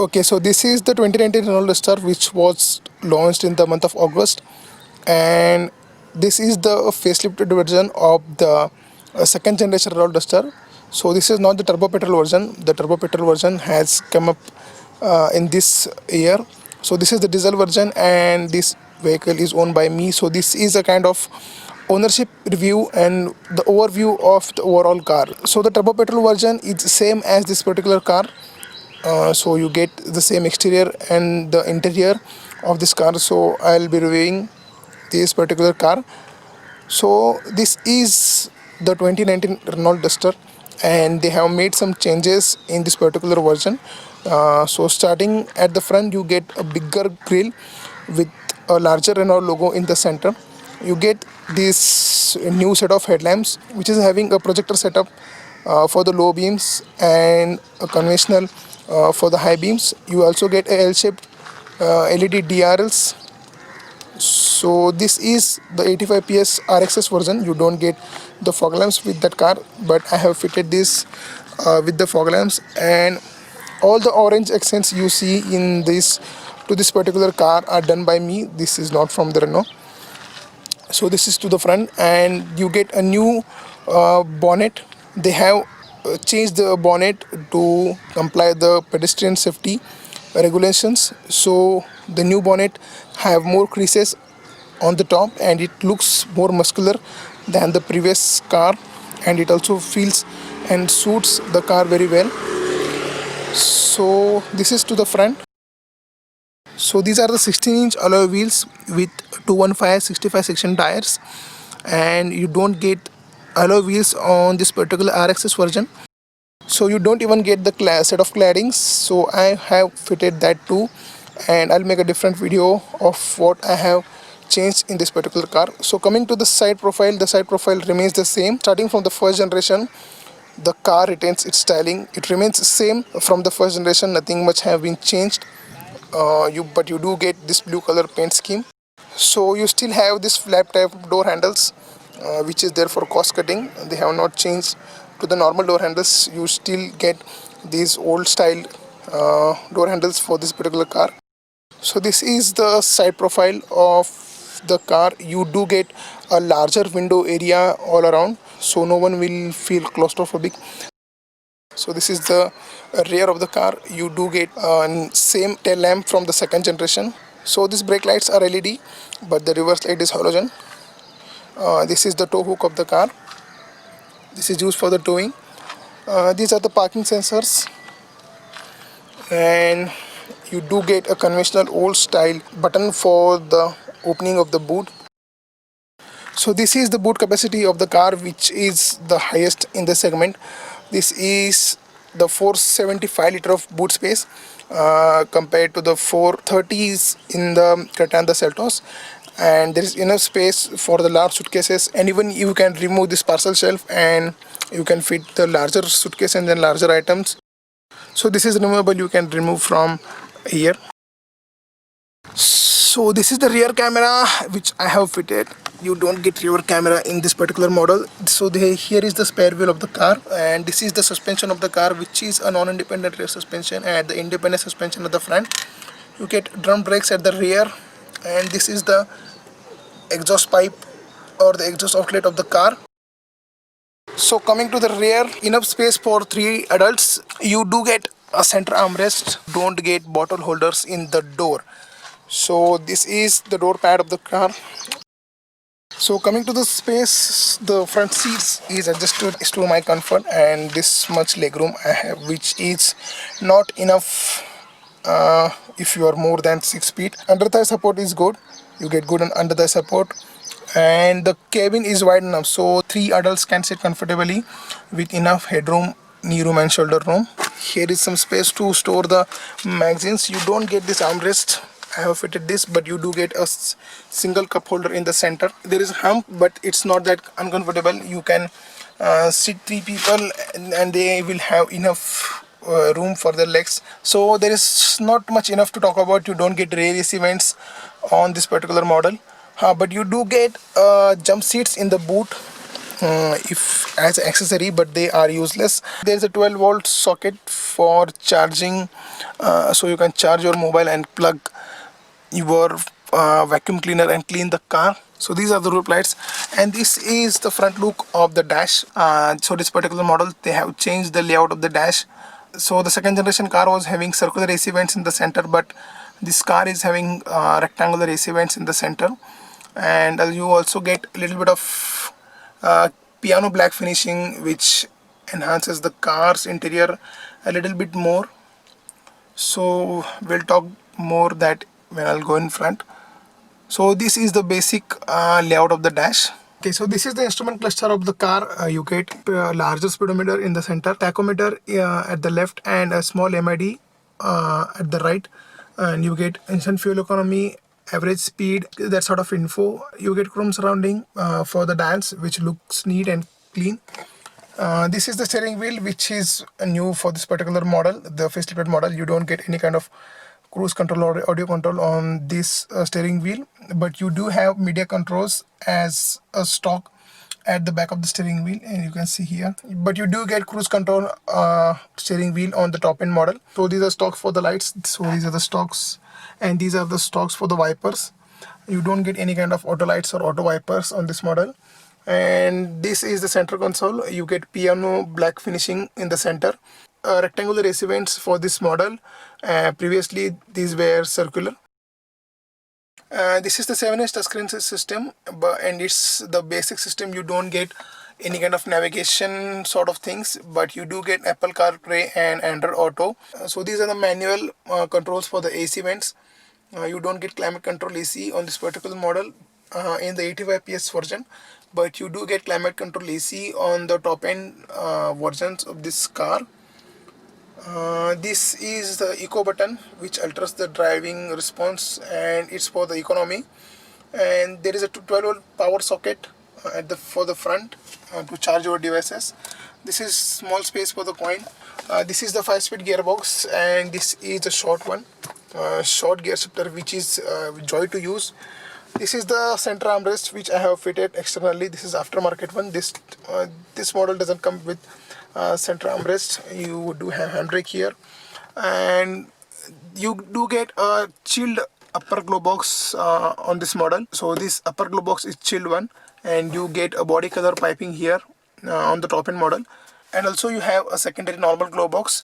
Okay, so this is the 2019 Renault Duster which was launched in the month of August, and this is the facelifted version of the second generation Renault Duster. So this is not the turbo petrol version. The turbo petrol version has come up in this year. So this is the diesel version, and this vehicle is owned by me. So this is a kind of ownership review and the overview of the overall car. So the turbo petrol version is same as this particular car. So you get the same exterior and the interior of this car. So I'll be reviewing this particular car. So this is the 2019 Renault Duster, and they have made some changes in this particular version. So starting at the front, you get a bigger grille with a larger Renault logo in the center. You get this new set of headlamps, which is having a projector setup for the low beams and a conventional for the high beams. You also get a L-shaped LED DRLs. So this is the 85 PS RXS version. You don't get the fog lamps with that car, but I have fitted this with the fog lamps, and all the orange accents you see in this to this particular car are done by me. This is not from the Renault. So this is to the front, and you get a new bonnet. They have changed the bonnet to comply the pedestrian safety regulations. So the new bonnet have more creases on the top, and it looks more muscular than the previous car, and it also feels and suits the car very well. So this is to the front. So these are the 16-inch alloy wheels with 215 65 section tires, and you don't get alloy wheels on this particular RXS version. So you don't even get the set of claddings. So I have fitted that too, and I'll make a different video of what I have changed in this particular car. So coming to the side profile, the side profile remains the same. Starting from the first generation, the car retains its styling. It remains the same from the first generation. Nothing much have been changed. But you do get this blue color paint scheme. So you still have this flap type door handles, which is there for cost cutting. They have not changed to the normal door handles. You still get these old style door handles for this particular car. So this is the side profile of the car. You do get a larger window area all around, so no one will feel claustrophobic. So this is the rear of the car. You do get same tail lamp from the second generation. So these brake lights are LED, but the reverse light is halogen. This is the tow hook of the car. This is used for the towing. These are the parking sensors, and you do get a conventional old style button for the opening of the boot. So this is the boot capacity of the car, which is the highest in the segment. This is the 475 liter of boot space compared to the 430s in the Creta and the Seltos, and there is enough space for the large suitcases, and even you can remove this parcel shelf and you can fit the larger suitcase and then larger items. So this is removable. You can remove from here. So this is the rear camera which I have fitted. You don't get rear camera in this particular model. So here is the spare wheel of the car, and this is the suspension of the car, which is a non-independent rear suspension and the independent suspension at the front. You get drum brakes at the rear, and this is the exhaust pipe or the exhaust outlet of the car. So coming to the rear, enough space for 3 adults. You do get a center armrest. Don't get bottle holders in the door. So this is the door pad of the car. So coming to the space, the front seats is adjusted to my comfort, and this much legroom I have, which is not enough if you are more than 6 feet. Under thigh support is good. You get good under thigh support, and the cabin is wide enough, so 3 adults can sit comfortably with enough headroom, knee room and shoulder room. Here is some space to store the magazines. You don't get this armrest. I have fitted this, but you do get a single cup holder in the center. There is a hump, but it's not that uncomfortable. You can sit 3 people, and they will have enough room for their legs. So there is not much enough to talk about. You don't get rear AC vents on this particular model, but you do get jump seats in the boot, if as accessory, but they are useless. There's a 12-volt socket for charging, so you can charge your mobile and plug your vacuum cleaner and clean the car. So these are the roof lights, and this is the front look of the dash. So this particular model, they have changed the layout of the dash. So the second generation car was having circular AC vents in the center, but this car is having rectangular AC vents in the center. And you also get a little bit of piano black finishing, which enhances the car's interior a little bit more. So we'll talk more that when I'll go in front. So this is the basic layout of the dash. Okay, so this is the instrument cluster of the car. You get larger speedometer in the center, tachometer at the left, and a small MID at the right. And you get instant fuel economy, average speed, that sort of info. You get chrome surrounding for the dials, which looks neat and clean. This is the steering wheel, which is new for this particular model, the facelifted model. You don't get any kind of cruise control or audio control on this steering wheel, but you do have media controls as a stock at the back of the steering wheel, and you can see here. But you do get cruise control steering wheel on the top end model. So these are stocks for the lights. So these are the stocks, and these are the stocks for the wipers. You don't get any kind of auto lights or auto wipers on this model. And this is the center console. You get piano black finishing in the center. Rectangular AC vents for this model. Previously these were circular. This is the 7-inch touchscreen system, and it's the basic system. You don't get any kind of navigation sort of things, but you do get Apple CarPlay and Android Auto. So these are the manual controls for the AC vents. You don't get climate control AC on this particular model in the 85 PS version, but you do get climate control AC on the top end versions of this car. This is the eco button, which alters the driving response, and it's for the economy. And there is a 12-volt power socket for the front to charge your devices. This is small space for the coin. This is the 5-speed gearbox, and this is the short one, short gear shifter, which is joy to use. This is the center armrest, which I have fitted externally. This is aftermarket one. This model doesn't come with center armrest. You do have handbrake here, and you do get a chilled upper glow box on this model. So this upper glow box is chilled one, and you get a body color piping here on the top end model. And also you have a secondary normal glow box,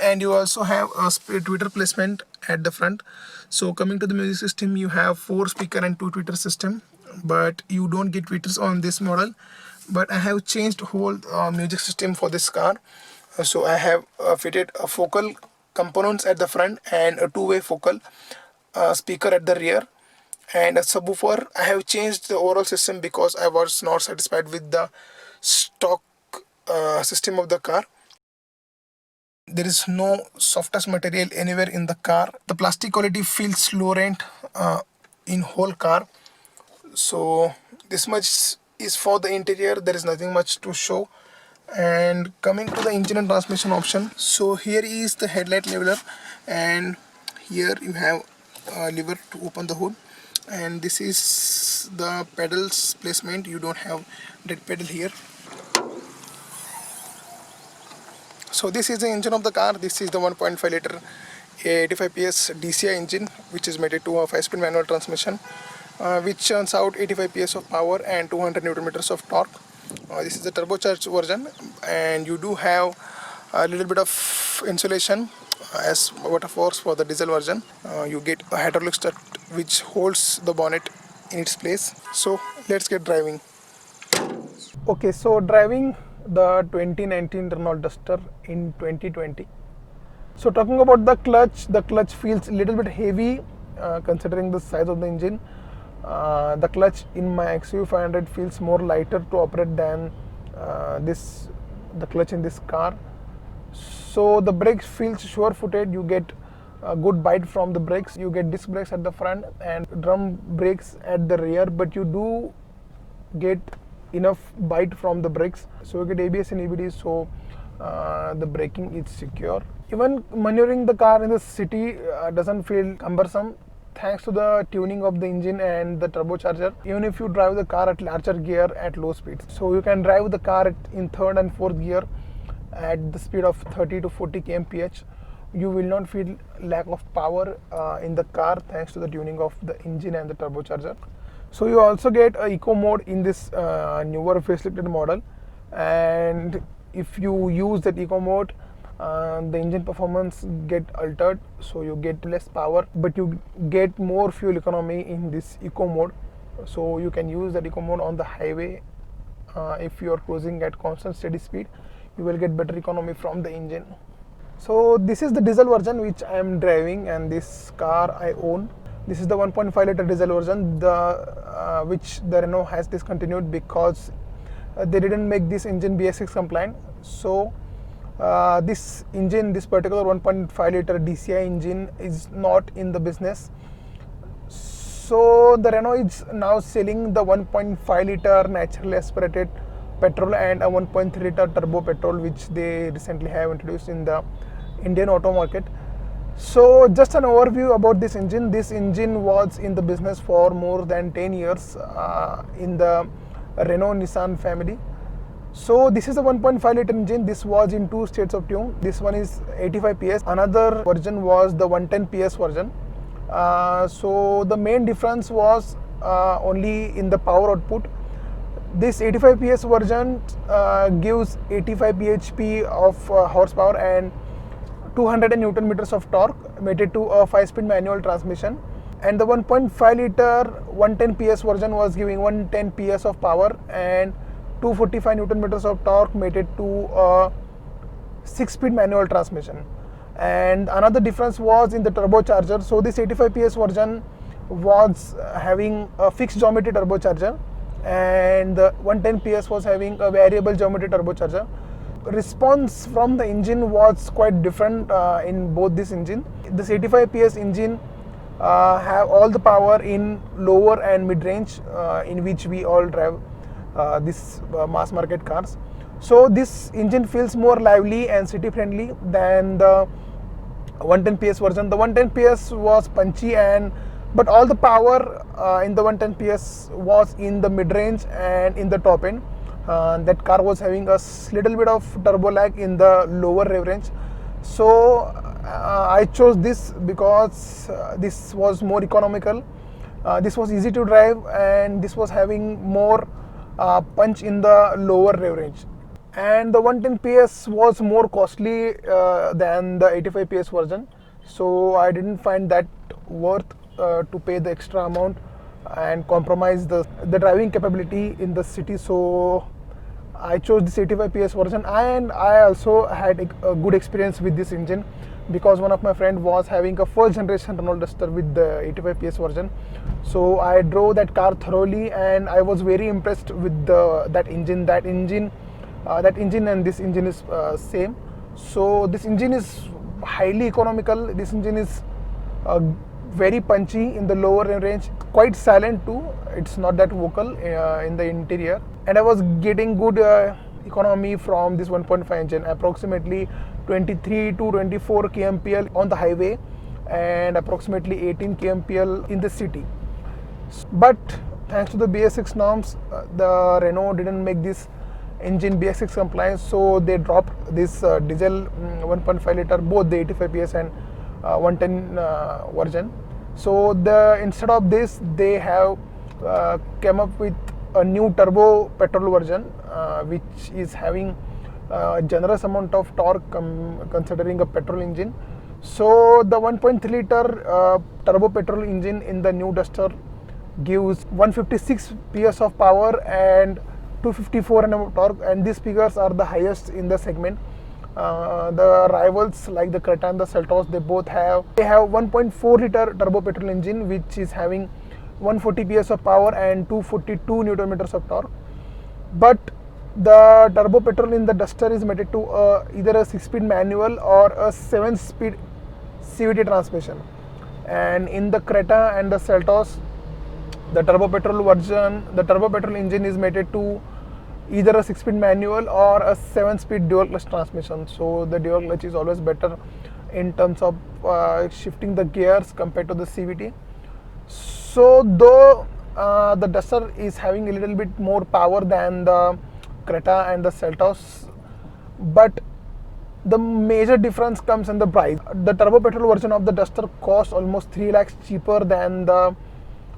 and you also have a tweeter placement at the front. So coming to the music system, you have 4 speaker and 2 tweeter system, but you don't get tweeters on this model. But I have changed whole music system for this car. So I have fitted a focal components at the front and a 2-way focal speaker at the rear, and a subwoofer. I have changed the overall system because I was not satisfied with the stock system of the car. There is no soft touch material anywhere in the car. The plastic quality feels low rent in whole car. So this much is for the interior. There is nothing much to show. And coming to the engine and transmission option, so here is the headlight leveler, and here you have a lever to open the hood, and this is the pedals placement. You don't have dead pedal here. So this is the engine of the car. This is the 1.5 liter 85 PS DCI engine, which is mated to a 5-speed manual transmission, which churns out 85 PS of power and 200 Newton meters of torque. This is the turbocharged version, and you do have a little bit of insulation as water force for the diesel version. You get a hydraulic strut which holds the bonnet in its place. So let's get driving. Okay, so driving the 2019 Renault Duster in 2020. So talking about the clutch feels a little bit heavy considering the size of the engine. The clutch in my XUV500 feels more lighter to operate than the clutch in this car. So the brakes feels sure-footed. You get a good bite from the brakes. You get disc brakes at the front and drum brakes at the rear, but you do get enough bite from the brakes. So you get ABS and EBD, so the braking is secure. Even maneuvering the car in the city doesn't feel cumbersome. thanks to the tuning of the engine and the turbocharger, even if you drive the car at larger gear at low speeds. So you can drive the car in third and fourth gear at the speed of 30 to 40 kmph. You will not feel lack of power in the car thanks to the tuning of the engine and the turbocharger. So you also get a eco mode in this newer facelifted model, and if you use that eco mode, the engine performance get altered, so you get less power but you get more fuel economy in this eco mode. So you can use that eco mode on the highway. If you are cruising at constant steady speed, you will get better economy from the engine. So this is the diesel version which I am driving, and this car I own. This is the 1.5 liter diesel version, which the Renault has discontinued because they didn't make this engine BS6 compliant. So this engine, this particular 1.5 liter DCI engine, is not in the business. So the Renault is now selling the 1.5 liter naturally aspirated petrol and a 1.3 liter turbo petrol, which they recently have introduced in the Indian auto market. So just an overview about this engine. This engine was in the business for more than 10 years in the Renault Nissan family. So this is a 1.5 liter engine. This was in two states of tune. This one is 85 PS. Another version was the 110 PS version. So the main difference was only in the power output. This 85 PS version gives 85 bhp of horsepower and 200 Newton meters of torque, mated to a 5-speed manual transmission. And the 1.5 liter 110 PS version was giving 110 PS of power and 245 Newton meters of torque, mated to a 6-speed manual transmission. And another difference was in the turbocharger. So this 85 PS version was having a fixed geometry turbocharger, and the 110 PS was having a variable geometry turbocharger. Response from the engine was quite different in both this engine. This 85 PS engine have all the power in lower and mid range, in which we all drive this mass market cars. So this engine feels more lively and city friendly than the 110 PS version. The 110 PS was punchy, but all the power in the 110 PS was in the mid range and in the top end. That car was having a little bit of turbo lag in the lower rev range. So I chose this because this was more economical, this was easy to drive, and this was having more punch in the lower rev range. And the 110 PS was more costly than the 85 PS version, so I didn't find that worth to pay the extra amount and compromise the driving capability in the city. So I chose this 85 PS version, and I also had a good experience with this engine because one of my friend was having a first generation Renault Duster with the 85 PS version. So I drove that car thoroughly, and I was very impressed with that engine. That engine and this engine is same. So this engine is highly economical. This engine is very punchy in the lower range, quite silent too. It's not that vocal in the interior, and I was getting good economy from this 1.5 engine, approximately 23 to 24 kmpl on the highway and approximately 18 kmpl in the city. But thanks to the BS6 norms, the Renault didn't make this engine BS6 compliant, so they dropped this diesel 1.5 liter, both the 85 PS and 110 version. So instead of this, they have came up with a new turbo petrol version, which is having a generous amount of torque considering a petrol engine. So the 1.3 liter turbo petrol engine in the new Duster gives 156 PS of power and 254 Nm of torque, and these figures are the highest in the segment. The rivals like the Creta and the Seltos, they have 1.4 liter turbo petrol engine, which is having 140 PS of power and 242 Newton meters of torque. But the turbo petrol in the Duster is mated to either a 6-speed manual or a 7-speed CVT transmission, and in the Creta and the Seltos, the turbo petrol engine is mated to either a 6-speed manual or a 7-speed dual clutch transmission. So the dual clutch is always better in terms of shifting the gears compared to the CVT. So though the Duster is having a little bit more power than the Creta and the Seltos, but the major difference comes in the price. The turbo petrol version of the Duster costs almost 3 lakhs cheaper than the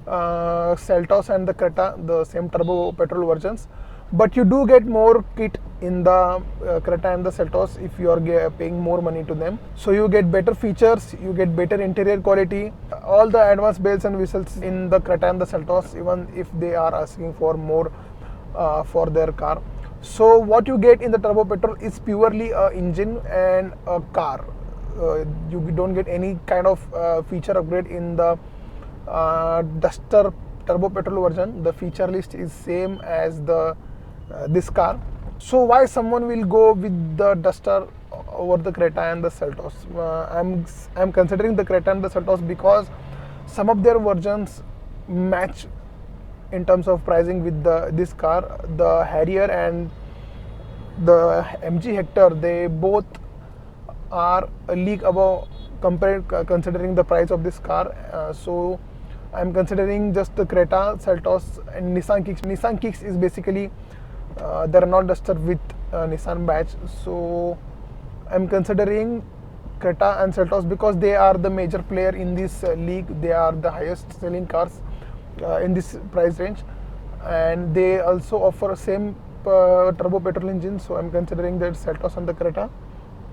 Seltos and the Creta, the same turbo petrol versions. But you do get more kit in the Creta and the Seltos if you are paying more money to them. So you get better features, you get better interior quality, all the advanced bells and whistles in the Creta and the Seltos, even if they are asking for more for their car. So what you get in the turbo petrol is purely a engine and a car. You don't get any kind of feature upgrade in the Duster turbo petrol version. The feature list is same as the this car. So why someone will go with the Duster over the Creta and the Seltos? I'm considering the Creta and the Seltos because some of their versions match in terms of pricing with this car. The Harrier and the MG Hector, they both are a league above considering the price of this car. So I'm considering just the Creta, Seltos and Nissan Kicks. Nissan Kicks is basically the Renault Duster with Nissan badge. So I'm considering Creta and Seltos because they are the major player in this league. They are the highest selling cars in this price range, and they also offer same turbo petrol engine. So I'm considering that Seltos and the Creta.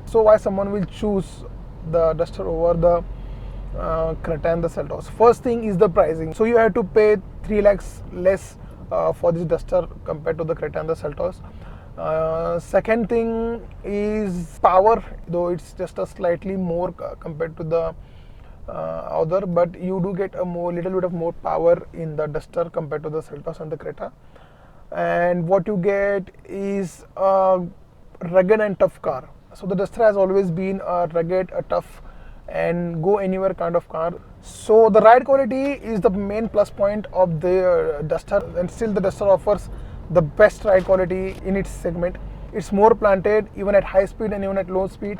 So why someone will choose the Duster over the Creta and the Seltos? First thing is the pricing. So you have to pay 3 lakhs less for this Duster compared to the Creta and the Seltos. Second thing is power, though it's just a slightly more compared to the other, but you do get a little bit of more power in the Duster compared to the Seltos and the Creta. And what you get is a rugged and tough car. So the Duster has always been a rugged, a tough and go anywhere kind of car. So the ride quality is the main plus point of the Duster, and still the Duster offers the best ride quality in its segment. It's more planted even at high speed and even at low speed.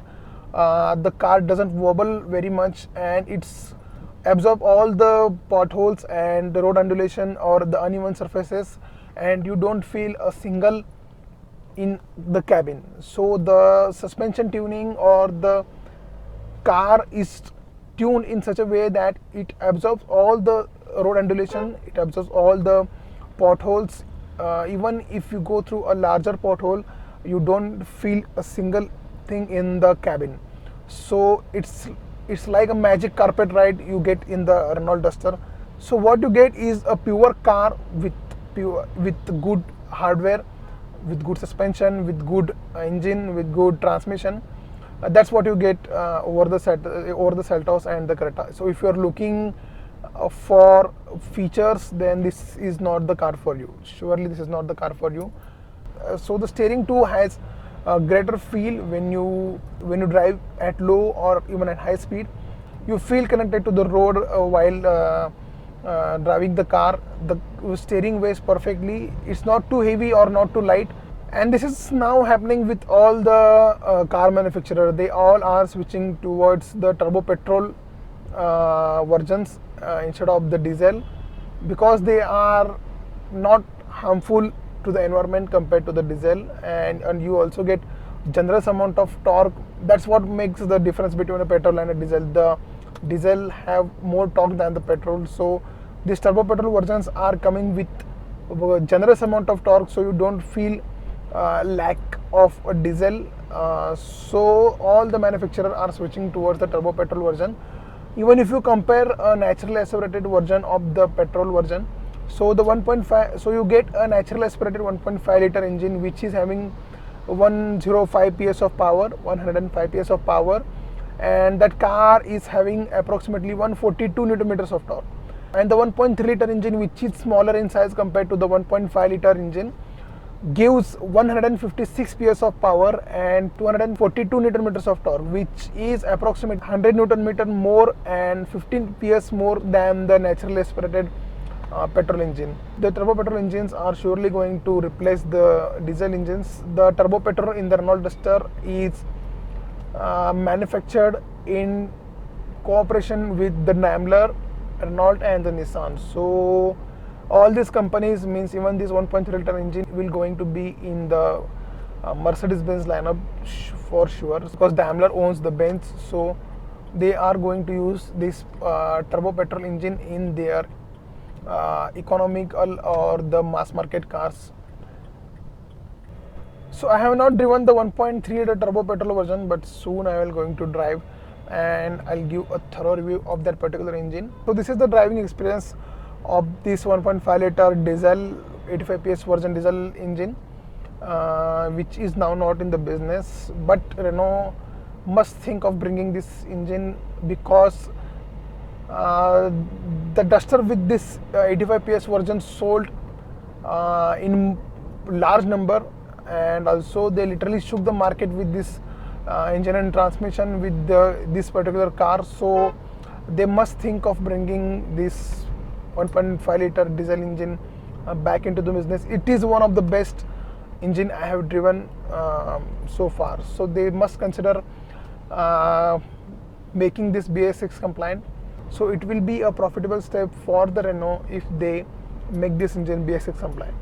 The car doesn't wobble very much, and it's absorb all the potholes and the road undulation or the uneven surfaces, and you don't feel a single in the cabin. So the suspension tuning or the car is tuned in such a way that it absorbs all the road undulation, it absorbs all the potholes. Even if you go through a larger pothole, you don't feel a single thing in the cabin. So it's like a magic carpet ride you get in the Renault Duster. So what you get is a pure car with good hardware, with good suspension, with good engine, with good transmission. That's what you get over the Seltos and the Creta. So if you are looking for features, then this is not the car for you. Surely this is not the car for you. So the steering too has a greater feel when you drive at low or even at high speed. You feel connected to the road while driving the car. The steering weighs perfectly. It's not too heavy or not too light. And this is now happening with all the car manufacturers. They all are switching towards the turbo petrol versions instead of the diesel, because they are not harmful to the environment compared to the diesel, and you also get generous amount of torque. That's what makes the difference between a petrol and a diesel. The diesel have more torque than the petrol, so these turbo petrol versions are coming with a generous amount of torque, so you don't feel lack of a diesel. So all the manufacturers are switching towards the turbo petrol version. Even if you compare a naturally aspirated version of the petrol version, so the 1.5, so you get a naturally aspirated 1.5 liter engine which is having 105 PS of power, 105 PS of power, and that car is having approximately 142 Newton meters of torque. And the 1.3 liter engine, which is smaller in size compared to the 1.5 liter engine, gives 156 PS of power and 242 Newton meters of torque, which is approximately 100 Newton meter more and 15 PS more than the naturally aspirated petrol engine. The turbo petrol engines are surely going to replace the diesel engines. The turbo petrol in the Renault Duster is manufactured in cooperation with the Daimler Renault and the Nissan. So all these companies, means even this 1.3 liter engine will going to be in the Mercedes-Benz lineup for sure, because Daimler owns the Benz, so they are going to use this turbo petrol engine in their economical or the mass market cars. So I have not driven the 1.3 liter turbo petrol version, but soon I will going to drive and I'll give a thorough review of that particular engine. So this is the driving experience of this 1.5 liter diesel 85 PS version diesel engine, which is now not in the business, but Renault must think of bringing this engine, because the Duster with this 85 PS version sold in large number, and also they literally shook the market with this engine and transmission with this particular car. So they must think of bringing this 1.5 liter diesel engine back into the business. It is one of the best engine I have driven so far, so they must consider making this BS6 compliant. So it will be a profitable step for the Renault if they make this engine BS6 compliant.